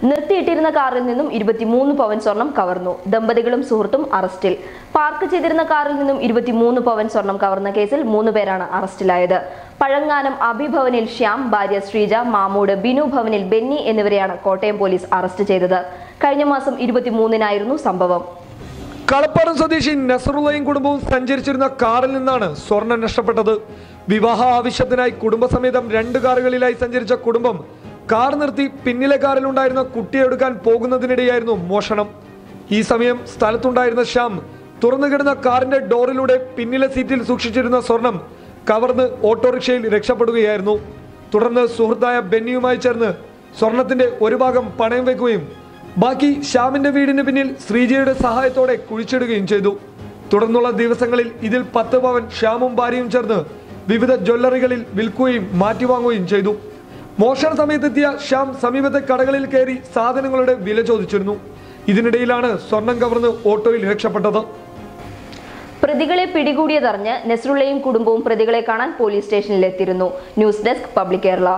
നിർത്തിയിട്ടിരുന്ന കാറിൽ നിന്നും 23 പവൻ സ്വർണം കവർന്നു. ദമ്പതികളും സുഹൃത്തും അറസ്റ്റിൽ. പാർക്ക് ചെയ്തിരുന്ന കാറിൽ നിന്നും 23 പവൻ സ്വർണം കവർന്ന കേസിൽ 3 പേരാണ് അറസ്റ്റിലായത്. പഴങ്ങാനം അഭിഭവനിൽ ശ്യാം, ഭാര്യ ശ്രീജ, മാമൂട് ബിനു ഭവനിൽ ബെന്നി എന്നിവരെയാണ് കോട്ടയം പോലീസ് അറസ്റ്റ് ചെയ്തത്. കഴിഞ്ഞ മാസം 23-നായിരുന്നു സംഭവം. കളപ്പാടം സ്വദേശി നസറുള്ളയും കുടുംബവും സഞ്ചരിച്ചിരുന്ന കാറിൽ നിന്നാണ് സ്വർണം നഷ്ടപ്പെട്ടത്. വിവാഹ ആവശ്യത്തിനായി കുടുംബസമേതം 2 കാറുകളിലായി സഞ്ചരിച്ച കുടുംബം കാർ നിർത്തി പിന്നിലെ കാറിലുണ്ടായിരുന്ന കുട്ടിയെ എടുക്കാൻ പോകുന്നതിനിടെയായിരുന്നു മോഷണം. ഈ സമയം സ്ഥലത്തുണ്ടായിരുന്ന ശ്യാം തുറന്നുകിടന്ന കാറിന്റെ ഡോറിലൂടെ പിന്നിലെ സീറ്റിൽ സൂക്ഷിച്ചിരുന്ന സ്വർണം കവർന്ന് ഓട്ടോറിക്ഷയിൽ രക്ഷപ്പെടുകയായിരുന്നു. തുടർന്ന് സുഹൃത്തായ ബെന്നിയുമായി ചേർന്ന് സ്വർണത്തിന്റെ ഒരു ഭാഗം പണയം വെക്കുകയും ബാക്കി ശ്യാമിന്റെ വീടിന് പിന്നിൽ ശ്രീജയുടെ സഹായത്തോടെ കുഴിച്ചിടുകയും ചെയ്തു. തുടർന്നുള്ള ദിവസങ്ങളിൽ ഇതിൽ 10 പവൻ ശ്യാമും ഭാര്യയും ചേർന്ന് വിവിധ ജ്വല്ലറികളിൽ വിൽക്കുകയും മാറ്റിവാങ്ങുകയും ചെയ്തു. മോഷണ സമയത്തെത്തിയ ശ്യാം സമീപത്തെ കടകളിൽ കയറി സാധനങ്ങളുടെ വില ചോദിച്ചിരുന്നു. ഇതിനിടയിലാണ് സ്വർണം കവർന്ന് ഓട്ടോയിൽ രക്ഷപ്പെട്ടത്. പ്രതികളെ പിടികൂടിയതറിഞ്ഞ് നസറുള്ളയും കുടുംബവും പ്രതികളെ കാണാൻ പോലീസ് സ്റ്റേഷനിലെത്തിയിരുന്നു. News desk public Kerala.